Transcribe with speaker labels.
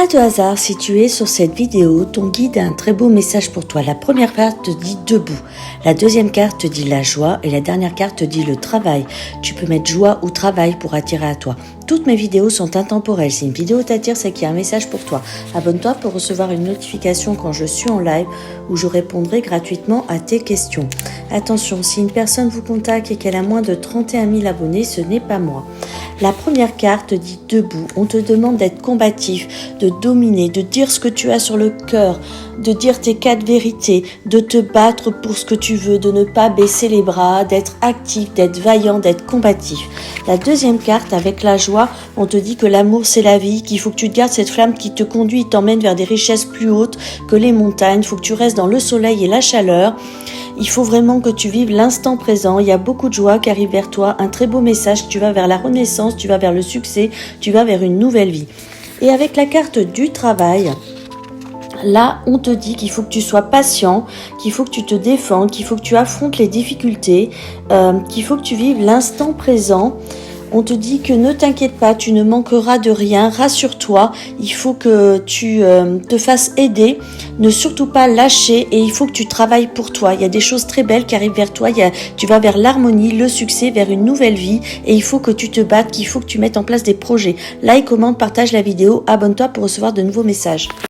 Speaker 1: Pas de hasard si tu es sur cette vidéo, ton guide a un très beau message pour toi. La première carte te dit debout, la deuxième carte te dit la joie et la dernière carte te dit le travail. Tu peux mettre joie ou travail pour attirer à toi. Toutes mes vidéos sont intemporelles. Si une vidéo t'attire, c'est qu'il y a un message pour toi. Abonne-toi pour recevoir une notification quand je suis en live où je répondrai gratuitement à tes questions. Attention, si une personne vous contacte et qu'elle a moins de 31 000 abonnés, ce n'est pas moi. La première carte dit debout. On te demande d'être combatif, de dominer, de dire ce que tu as sur le cœur, de dire tes 4 vérités, de te battre pour ce que tu veux, de ne pas baisser les bras, d'être actif, d'être vaillant, d'être combatif. La deuxième carte, avec la joie, on te dit que l'amour c'est la vie, qu'il faut que tu te gardes cette flamme qui te conduit, t'emmène vers des richesses plus hautes que les montagnes. Il faut que tu restes dans le soleil et la chaleur. Il faut vraiment que tu vives l'instant présent. Il y a beaucoup de joie qui arrive vers toi, un très beau message. Tu vas vers la renaissance, tu vas vers le succès, tu vas vers une nouvelle vie. Et avec la carte du travail, là, on te dit qu'il faut que tu sois patient, qu'il faut que tu te défendes, qu'il faut que tu affrontes les difficultés, qu'il faut que tu vives l'instant présent. On te dit que ne t'inquiète pas, tu ne manqueras de rien, rassure-toi, il faut que tu te fasses aider, ne surtout pas lâcher et il faut que tu travailles pour toi. Il y a des choses très belles qui arrivent vers toi, tu vas vers l'harmonie, le succès, vers une nouvelle vie et il faut que tu te battes, qu'il faut que tu mettes en place des projets. Like, commente, partage la vidéo, abonne-toi pour recevoir de nouveaux messages.